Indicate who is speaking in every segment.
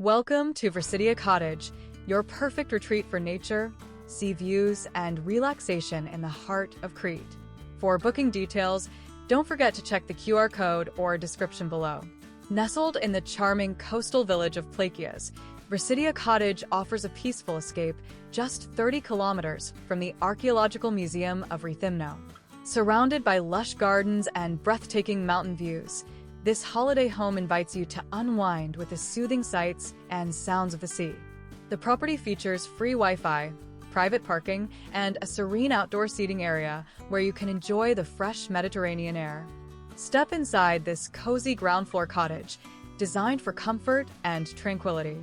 Speaker 1: Welcome to Vrisidia Cottage, your perfect retreat for nature, sea views, and relaxation in the heart of Crete. For booking details, don't forget to check the QR code or description below. Nestled in the charming coastal village of Plakias, Vrisidia Cottage offers a peaceful escape just 30 kilometers from the Archaeological Museum of Rethymno. Surrounded by lush gardens and breathtaking mountain views, this holiday home invites you to unwind with the soothing sights and sounds of the sea. The property features free Wi-Fi, private parking, and a serene outdoor seating area where you can enjoy the fresh Mediterranean air. Step inside this cozy ground floor cottage, designed for comfort and tranquility.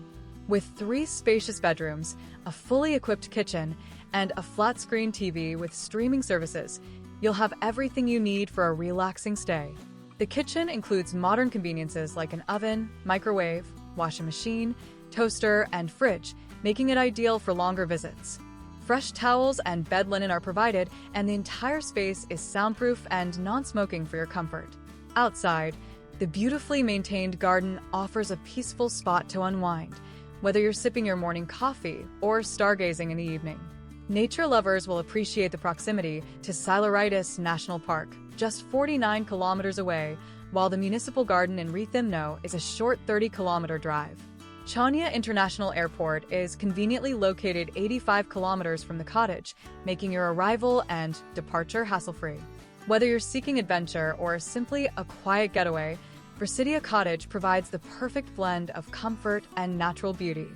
Speaker 1: With 3 spacious bedrooms, a fully equipped kitchen, and a flat-screen TV with streaming services, you'll have everything you need for a relaxing stay. The kitchen includes modern conveniences like an oven, microwave, washing machine, toaster, and fridge, making it ideal for longer visits. Fresh towels and bed linen are provided, and the entire space is soundproof and non-smoking for your comfort. Outside, the beautifully maintained garden offers a peaceful spot to unwind, whether you're sipping your morning coffee or stargazing in the evening. Nature lovers will appreciate the proximity to Psiloritis National Park, just 49 kilometers away, while the Municipal Garden in Rethymno is a short 30-kilometer drive. Chania International Airport is conveniently located 85 kilometers from the cottage, making your arrival and departure hassle-free. Whether you're seeking adventure or simply a quiet getaway, Vrisidia Cottage provides the perfect blend of comfort and natural beauty.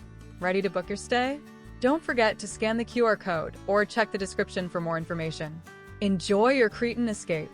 Speaker 1: Ready to book your stay? Don't forget to scan the QR code or check the description for more information. Enjoy your Cretan escape.